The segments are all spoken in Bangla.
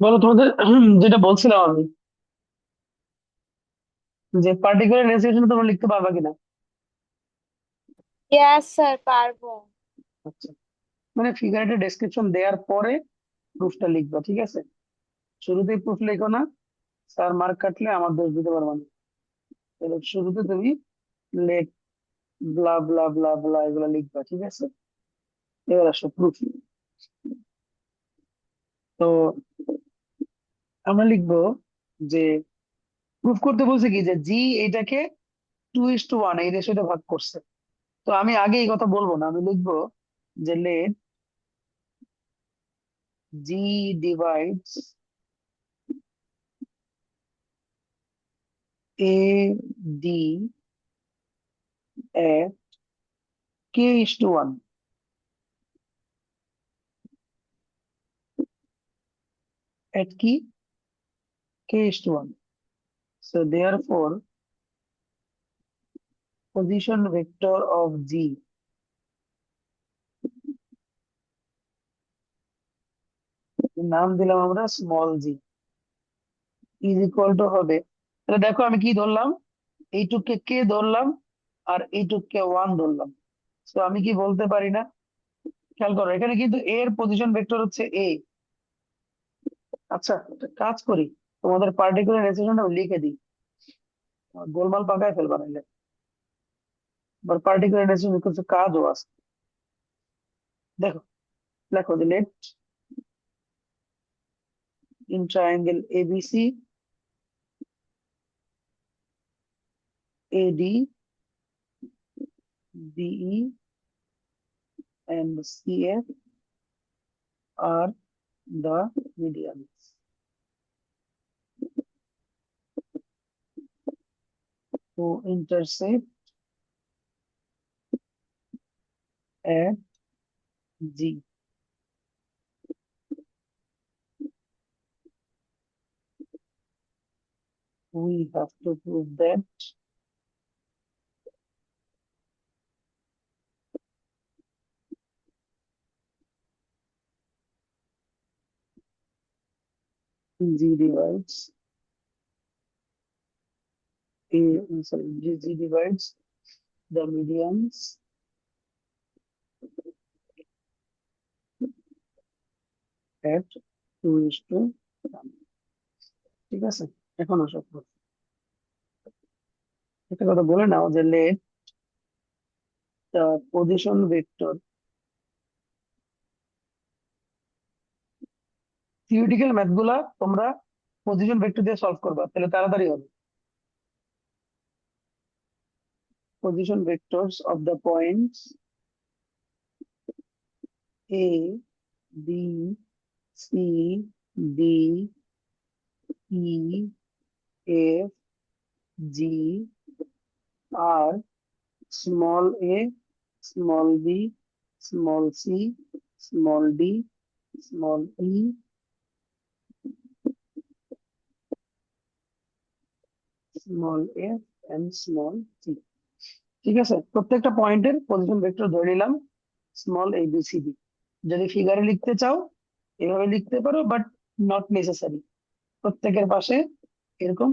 বলো তোমাদের যেটা বলছিলাম আমি, যে পার্টিকুলার রেসিপি তোমরা লিখতে পারবা কিনা। ইয়েস স্যার পারবো। আচ্ছা, মানে ফিগারের ডেসক্রিপশন দেওয়ার পরে প্রুফটা লিখবা, ঠিক আছে? শুরুতেই প্রুফ লিখো না, স্যার মার্ক কাটলে আমার দোষ দিতে পারবা না। তাহলে শুরুতে তুমি লেট ব্লা ব্লা ব্লা ব্লা এগুলো লিখবা, ঠিক আছে? এবার আসো প্রুফ। তো আমরা লিখবো যে প্রুফ করতে বলছে কি, যে জি এটাকে 2:1 এই রেশিওতে ভাগ করছে। তো আমি আগে এই কথা বলবো না, আমি লিখবো যে let G divides A D at k:1, at k:1. So therefore, position vector of G, নাম দিলাম আমরা small G, is equal two হবে। তাহলে দেখো আমি কি ধরলাম, এইটুককে কে ধরলাম আর এইটুককে 1 ধরলাম। তো আমি কি বলতে পারি না, খেয়াল করো এখানে কিন্তু এর পজিশন ভেক্টর হচ্ছে এ। আচ্ছা, একটা কাজ করি, তোমাদের পার্টিকুলার রেসিপশনটা লিখে দিই, গোলমাল পাকায় ফেলবা নাইলে। আবার পার্টিকুলার রেসিপশন কিছু কাজও আছে। দেখো, লেখো যে late in triangle ABC, AD, BE, and CF are the medians who intersect at G. We have to prove that G divides G divides the medians at 2:1। ঠিক আছে, এখন আসো proof। একটা কথা বলে নাও যে let the position vector, theoretical math গুলা তোমরা পজিশন ভেক্টর দিয়ে সলভ করবা, তাহলে তাড়াতাড়ি হবে। Position vectors of the points A, B, C, D, E, F, G are small a, small b, small c, small d, small e, small f and small c। ঠিক আছে, প্রত্যেকটা পয়েন্টের পজিশন ভেক্টর ধরে নিলাম small A B C D. যদি ফিগারে লিখতে চাও এভাবে লিখতে পারো, বাট নট নেসেসারি, প্রত্যেকের পাশে এরকম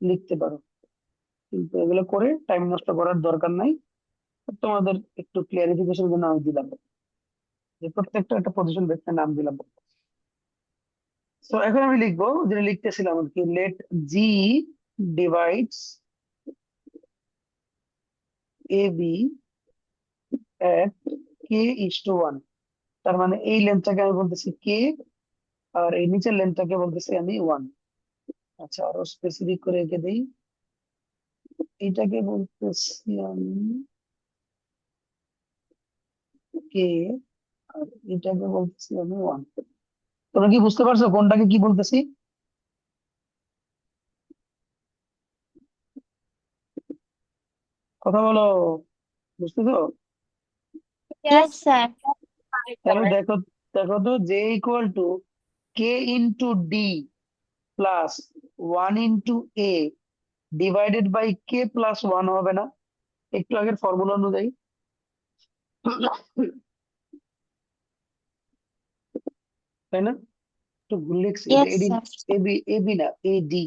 লিখতে পারো। কিন্তু এগুলো করে টাইম নষ্ট করার দরকার নাই। তোমাদের একটু ক্লিয়ারিফিকেশন জন্য আমি দিলাম যে প্রত্যেকটা একটা পজিশন ভেক্টর নাম দিলাম। তো এখন আমি লিখবো, যেটা লিখতেছিলাম আর কি, late G divides A B at k:1। তার মানে এই লেন্থটাকে আমি বলতেছি কে, আর এই নিচের লেন্থটাকে বলতেছি আমি 1। আচ্ছা, আরো স্পেসিফিক করে রেখে দিই, এটাকে বলতেছি আমি কে, আর এটাকে বলতেছি আমি 1। তোমরা কি বুঝতে পারছো কোনটাকে কি বলতেছি? কথা বলো, বুঝতেছো? Yes sir. তাহলে দেখো, দেখো তো J equal to K into D plus 1 * A divided by K plus 1 হবে না, একটু আগের ফর্মুলা অনুযায়ী? তাই না? একটু ভুল লিখছি, এটা Yes, এডি, sir. এবি এবি না, এডি।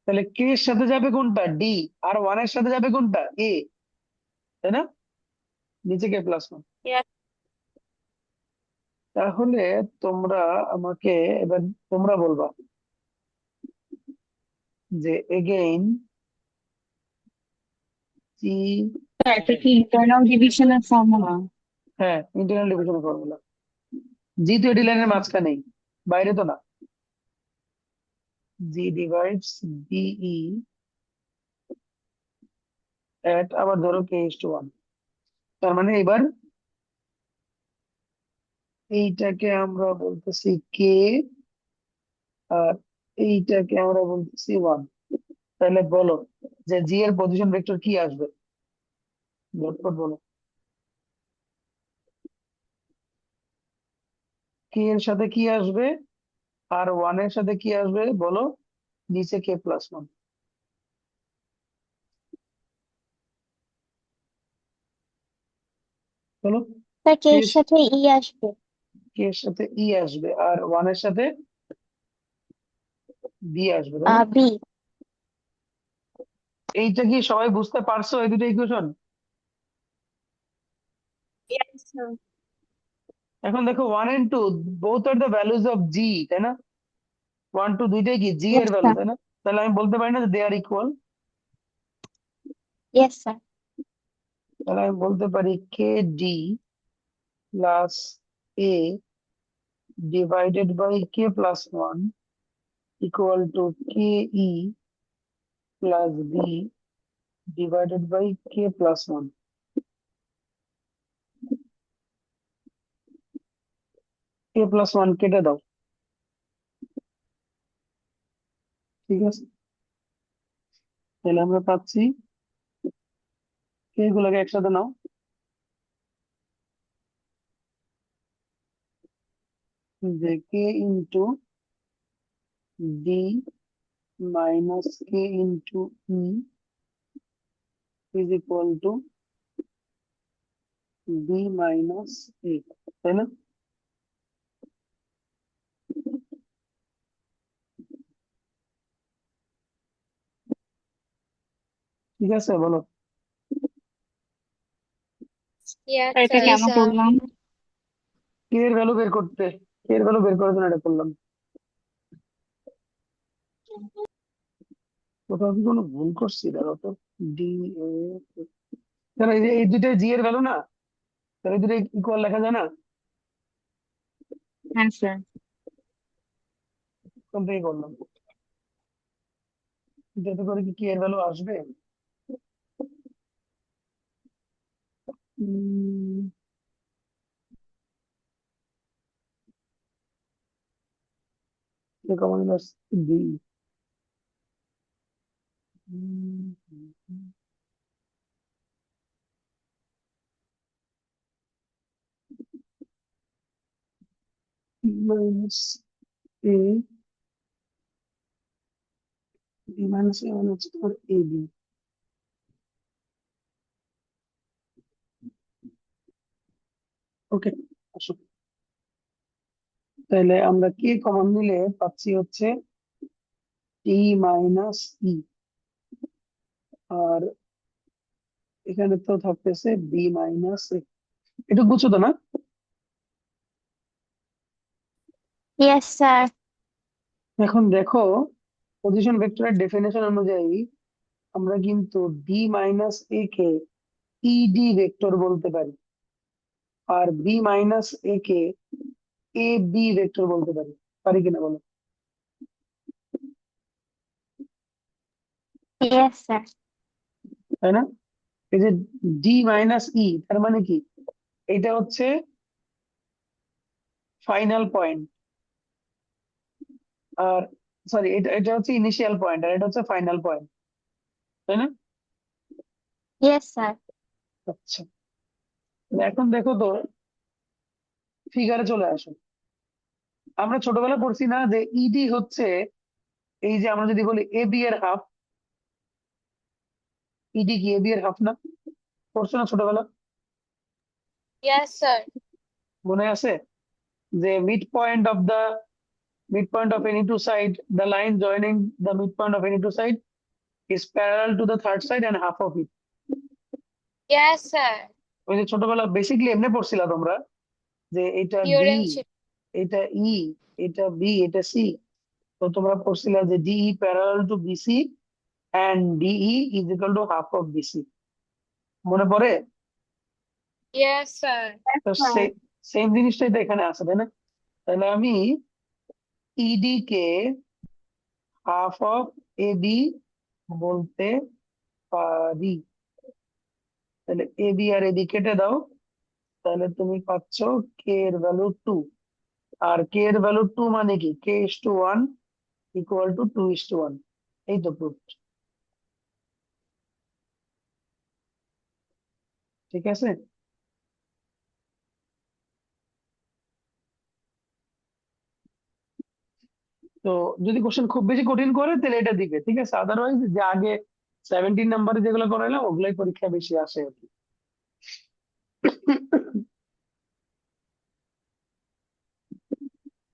তাহলে কে এর সাথে যাবে কোনটা, ডি, আর ওয়ান এর সাথে যাবে কোনটা, এ, তাই না? নিচে কে প্লাস ওয়ান। Yes. তাহলে তোমরা আমাকে এবার তোমরা বলবা যে এগেইন সি, এটা কি ইন্টারনাল ডিভিশনের ফর্মুলা? হ্যাঁ ইন্টারনাল ডিভিশন ফর্মুলা। জি তো এডি লাইনের মাঝখানেই, বাইরে তো না। জি ডিভাইডস বিই এট, আবার ধরো কে ইস টু ওয়ান। তার মানে এবার এইটাকে আমরা বলতেছি কে, আর এইটাকে আমরা বলতেছি ওয়ান। তাহলে বলো যে জি এর পজিশন ভেক্টর কি আসবে, ঝটপট বলো। কে এর সাথে কি আসবে আর ওয়ান এর সাথে কি আসবে বলো, নিচে কে প্লাস ওয়ান। বলো। স্যার কে কে এর সাথে ই আসবে। কে এর সাথে ই আসবে আর ওয়ান এর সাথে বি আসবে, তাই না? বি। এইটা কি সবাই বুঝতে পারছো, এই দুটো ইকুয়েশন? Yes, sir. এখন দেখো ওয়ান এন্ড টু বোথ আর দ্য ভ্যালুজ অফ জি, তাই না? ওয়ান টু দুইটাই কি জি এর Yes, ভ্যালু, sir. তাই না? তাহলে আমি বলতে পারি না যে they are equal. Yes, sir. তাহলে আমি বলতে পারি K D plus A divided by K plus one equal to K E plus B divided by K plus one. K plus one কেটে দাও, ঠিক আছে? তাহলে আমরা পাচ্ছি, কে গুলোকে একসাথে নাও, যে k into D minus k into E is equal to B minus A, তাই না? ঠিক আছে বলো। Yes, এটা sir. কেন করলাম? কে এর ভ্যালু বের করতে, কে এর ভ্যালু বের করার জন্য এটা করলাম। কোথাও কি কোনো ভুল করছি, দেখো তো। ডি এ, তাহলে এই দুইটাই জি এর ভ্যালু না, তাহলে এই দুটো ইকুয়াল লেখা যায় না? হ্যাঁ স্যার। কোন থেকে করলাম, যাতে করে কি কে এর ভ্যালু আসবে। উম, কমন বি মাইনাস এ, বি মাইনাস এ মানে হচ্ছে তোমার এ বি। ওকে, আসো। তাহলে আমরা কে কমন নিলে পাচ্ছি হচ্ছে টি মাইনাস ই, আর এখানে তো থাকতেছে বি মাইনাস এ। এটা বুঝছো তো না? Yes, sir. এখন দেখো পজিশন ভেক্টরের ডেফিনেশন অনুযায়ী আমরা কিন্তু ডি মাইনাস এ কে ইডি ভেক্টর বলতে পারি, আর B minus A K A B vector বলতে পারি। পারি কিনা বলো? Yes, sir. তাই না? এই যে ডি মাইনাস ই, তার মানে কি, এটা হচ্ছে ফাইনাল পয়েন্ট, আর সরি এটা এটা হচ্ছে ইনিশিয়াল পয়েন্ট, আর এটা হচ্ছে ফাইনাল পয়েন্ট, তাই না? Yes, sir. আচ্ছা, তাহলে এখন দেখো তো, ফিগারে চলে আসো। আমরা ছোটবেলায় পড়ছি না যে ইডি হচ্ছে, এই যে আমরা যদি বলি এ বি এর হাফ, ইডি কি এ বি এর হাফ না? পড়ছো না ছোটবেলা? Yes, sir. মনে আছে? the midpoint of any two side, the line joining the midpoint of any two side is parallel to the third side and half of it. Yes, sir. ওই যে ছোটবেলা বেসিকলি এমনি পড়ছিলা তোমরা যে এটা ডি, Theorem sheet. এটা ই, এটা বি, এটা সি। তো তোমরা পড়ছিলা যে DE parallel to BC and DE is equal to half of BC মনে পড়ে? Yes, sir. তো সেম জিনিসটাই তো এখানে আছে, তাই না? তাহলে আমি ইডি কে হাফ অফ এবি বলতে পারি। তাহলে এবি আর এবি কেটে দাও, তাহলে তুমি পাচ্ছ কে এর ভ্যালু 2। আর কে এর ভ্যালু 2 মানে কি? K is to 1 equal to 2 is to 1। এই তো প্রুফ। ঠিক আছে? তো যদি কোশ্চেন খুব বেশি কঠিন করে তাহলে এটা দিবে, ঠিক আছে? আদারওয়াইজ যে আগে 17 নাম্বারে যেগুলো করাইলাম ওগুলাই পরীক্ষা বেশি আসে আর কি।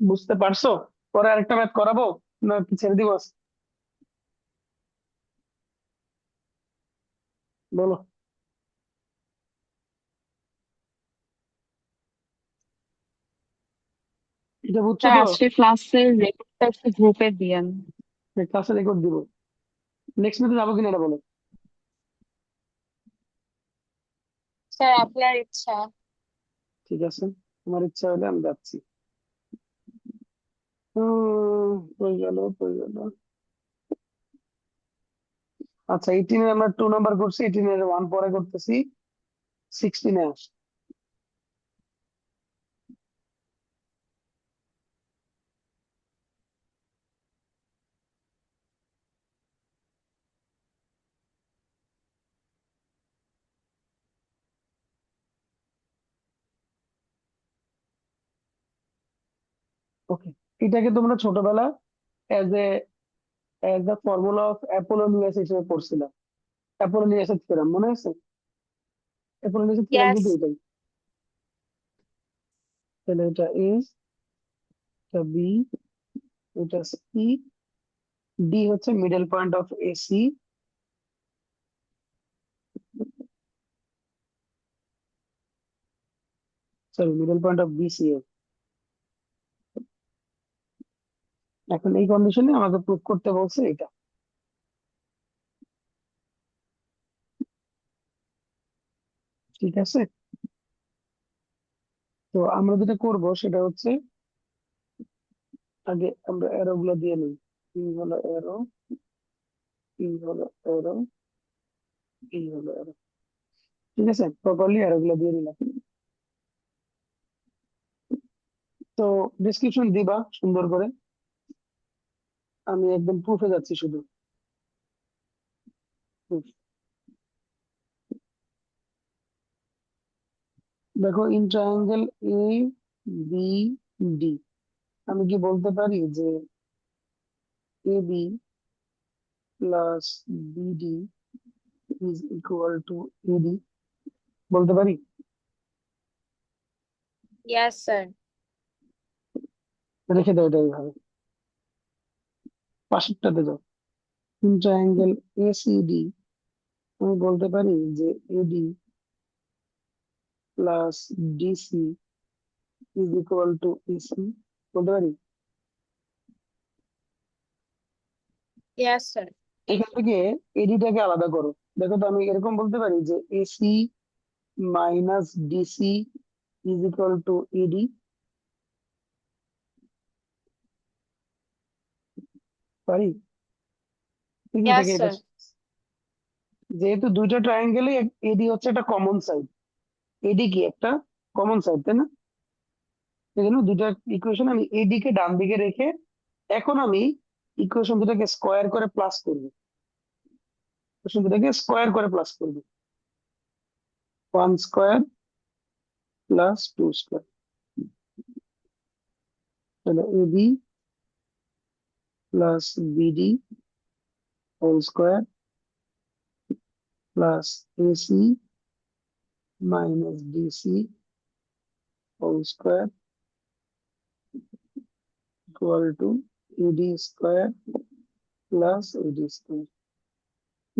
বুঝতে পারছো? পরে আরেকটা ম্যাথ করাবো না কি ছেড়ে দিব? বলো। এটা বুঝছো স্যার তো? আজকে ক্লাসের রেকর্ডটা একটু গ্রুপে দিয়েন। ক্লাসে রেকর্ড দিব। নেক্সট ম্যাথে যাবো কিনা এটা বলো। স্যার আপনার ইচ্ছা। ঠিক আছে, তোমার ইচ্ছা হলে আমি যাচ্ছি। কই গেল। আচ্ছা, 18 এ আমরা 2 নাম্বার করছি, 18 এর 1 পরে করতেছি, 16 এ আস। ওকে, এটাকে তোমরা ছোটবেলা অ্যাজ দ্য ফর্মুলা অফ অ্যাপোলোনিয়াস হিসেবে পড়ছিলাম। অ্যাপোলোনিয়াসের থিওরেম মনে আছে? অ্যাপোলোনিয়াসের থিওরেম Yes. কিন্তু এটাই। তাহলে এটা এ, এটা বি, এটা সি, ডি হচ্ছে middle point of AC, sorry middle point of BCA. এখন এই কন্ডিশনে আমাকে প্রুভ করতে বলছে এটা। ঠিক আছে, তো আমরা যেটা করব সেটা হচ্ছে আগে আমরা এরো গুলো দিয়ে নিই। ই হলো এরো, ই হলো এরো, ই হলো এরো। ঠিক আছে, প্রপারলি এরো গুলো দিয়ে দিলাম। তো ডিসক্রিপশন দিবা সুন্দর করে, আমি একদম প্রুফে যাচ্ছি শুধু। Proof। দেখো in triangle A B D, আমি কি বলতে পারি যে A B plus BD is equal to AD? বলতে পারি? Yes, sir. রেখে দাও এটা এইভাবে, পাশেরটাতে যাও। ইন ট্রায়াঙ্গেল এসিডি আমি বলতে পারি যে এডি plus DC is equal to AC? বলতে পারি? Yes, sir. এখান থেকে এডিটাকে আলাদা করো। দেখো তো আমি এরকম বলতে পারি যে AC minus DC is equal to AD? পারি? এখান Yes, থেকে এটা, sir. যেহেতু দুইটা ট্রায়াঙ্গেলে এডি হচ্ছে একটা কমন সাইড, এডি কি একটা কমন সাইড, তাই না? এই জন্য দুইটা ইকুয়েশন আমি এডি কে ডান দিকে রেখে এখন আমি ইকুয়েশন দুটাকে স্কোয়ার করে প্লাস করবো। ইকুয়েশন দুটাকে স্কোয়ার করে প্লাস করবো। 1 স্কোয়ার প্লাস 2 স্কোয়ার, তাহলে AB plus BD whole square plus AC minus DC whole square equal to AD square plus AD square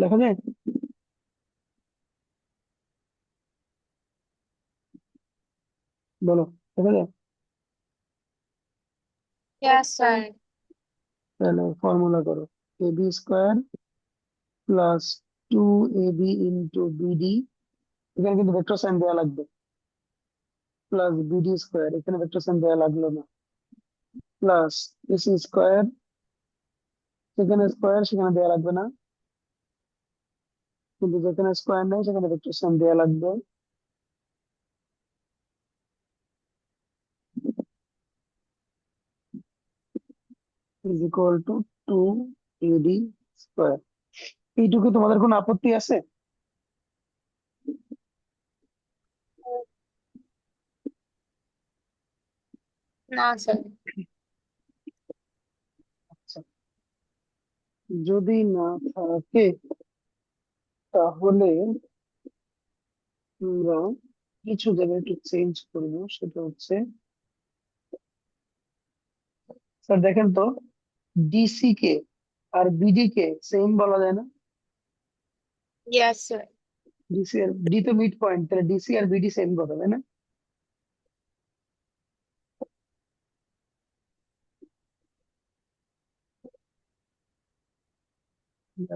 লেখা যায়? বলো, লেখা যায়? Yes, sir. তাহলে ফর্মুলা করো, AB square plus 2ab into BD, এখানে কিন্তু ভেক্টর সাইন দেওয়া লাগবে, প্লাস বিডি স্কোয়ার, এখানে ভেক্টর সাইন দেওয়া লাগলো না, প্লাস এসি স্কোয়ার, সেখানে স্কোয়ার সেখানে দেওয়া লাগবে না, কিন্তু যেখানে স্কোয়ার নেই সেখানে ভেক্টর সাইন দেওয়া লাগবে, is equal two 2ab square. এইটুকু তোমাদের কোনো আপত্তি আছে? No, sir. আচ্ছা, যদি না থাকে তাহলে আমরা কিছু জায়গায় একটু চেঞ্জ করবো, সেটা হচ্ছে, স্যার দেখেন তো, ডিসি কে আর বিডি কে সেম বলা যায় না? Yes, sir. ডিসি আর ডি তো মিড পয়েন্ট, তাহলে ডিসি আর বিডি সেম কথা, তাই না?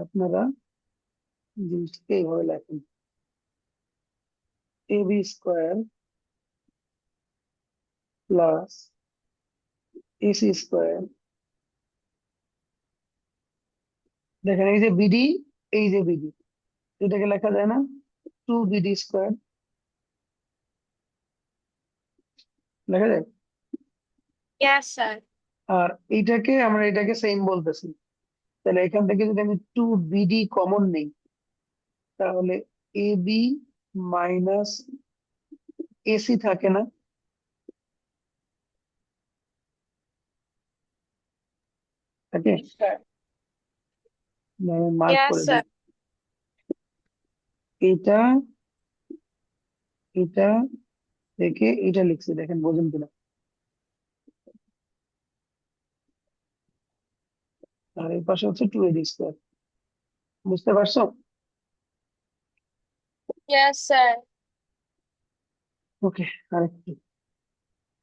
আপনারা জিনিসটাকে এইভাবে লেখেন, AB square plus AC square, দেখেন এই যে বিডি, এই যে বিডি, এটাকে লেখা যায় না 2bd স্কোয়ার, লেখা যায়? Yes, sir. আর এইটাকে আমরা এটাকে সেম বলতেছি, তাহলে এখান থেকে যদি আমি 2bd কমন নেই, তাহলে এবি মাইনাস এসি থাকে না? থাকে? মার্ক Yes, করে sir. দিই, এটা এটা থেকে এটা লিখছি, দেখেন বোঝেন কিনা। আর এই পাশে হচ্ছে 2ad স্কোয়ার, বুঝতে পারছো? Yes, sir. ওকে, আরেকটু,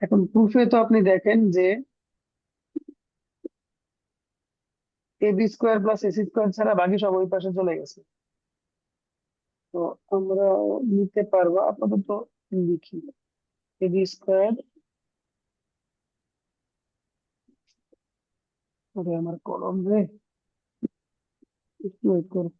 এখন প্রুফে তো আপনি দেখেন যে AB square plus AC square ছাড়া বাকি সব ওই পাশে চলে গেছে, তো আমরা নিতে পারবো, আপাতত লিখি এবি স্কোয়ার, ওরে আমার কলম রে, একটু ওয়েট করো,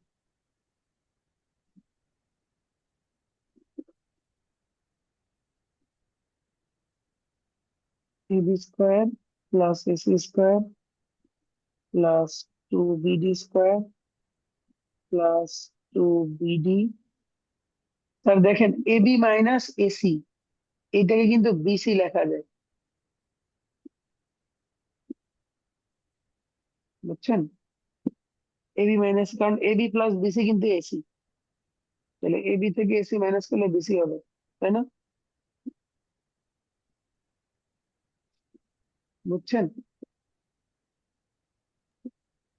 AB square plus AC square plus 2bd square plus 2bd। Sir দেখেন এবি মাইনাস এসি, এটাকে কিন্তু বিসি লেখা যায়, বুঝছেন? এবি মাইনাস, কারণ এবি প্লাস বিসি কিন্তু এসি, তাহলে এবি থেকে এসি মাইনাস করলে বিসি হবে, তাই না? বুঝছেন?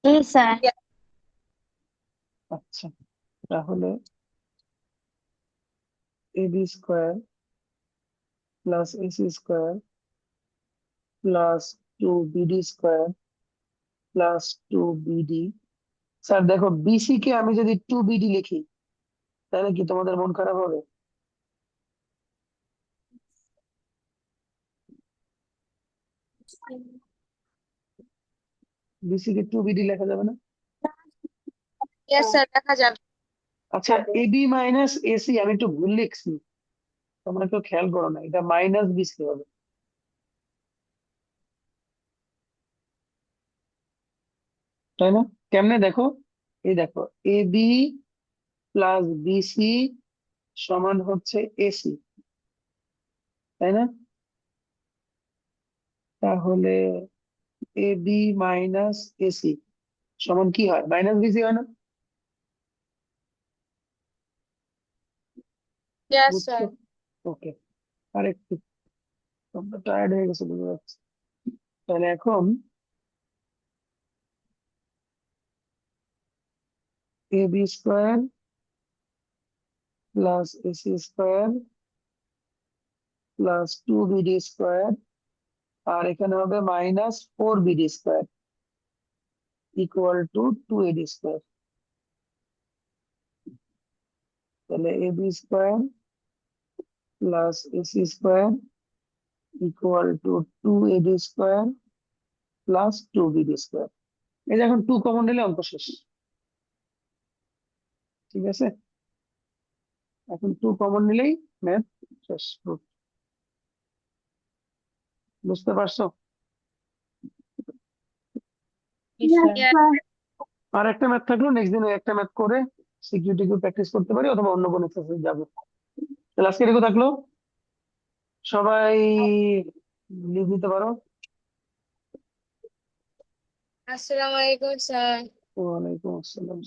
Yes, sir. Yes, আচ্ছা, তাহলে AB square plus AC square plus 2bd square plus 2bd। Sir দেখো, বিসি কে আমি যদি 2bd লিখি তাহলে কি তোমাদের মন খারাপ হবে? বিসি কে 2bd লেখা যাবে না? yes, sir. দেখা যাবে। আচ্ছা, এবি মাইনাস এসি আমি একটু ভুল লিখছি, তোমরা কেউ খেয়াল করো না, এটা মাইনাস বিসি হবে, তাই না? কেমনে দেখো, এই দেখো, এবি প্লাস বিসি সমান হচ্ছে এসি, তাই না? তাহলে এবি মাইনাস এসি সমান কি হয়, মাইনাস বিসি হয় না? Yes, বুঝছো? sir. ওকে, আরেকটু, তোমরা টায়ার্ড হয়ে গেছো বুঝতে পারছি। তাহলে এখন ab square plus ac square plus 2bd square, আর এখানে হবে minus 4bd square equal to 2ad square. তাহলে ab square plus ac square equal to 2ad square plus 2bd square. এই যে এখন 2 কমন নিলে অঙ্ক শেষ। ঠিক আছে, এখন 2 কমন নিলেই ম্যাথ শেষ। বুঝতে পারছো? Yes, Yes, sir. আর একটা ম্যাথ থাকলো, নেক্সট দিন ওই একটা ম্যাথ করে সিকিউরিটি প্র্যাকটিস করতে পারি, অথবা অন্য কোনো এক্সারসাইজ যাবো। তাহলে আজকে রেখে থাকলো, সবাই লিভ দিতে পারো। Assalamu alaikum, sir. ওয়ালাইকুম আসসালাম।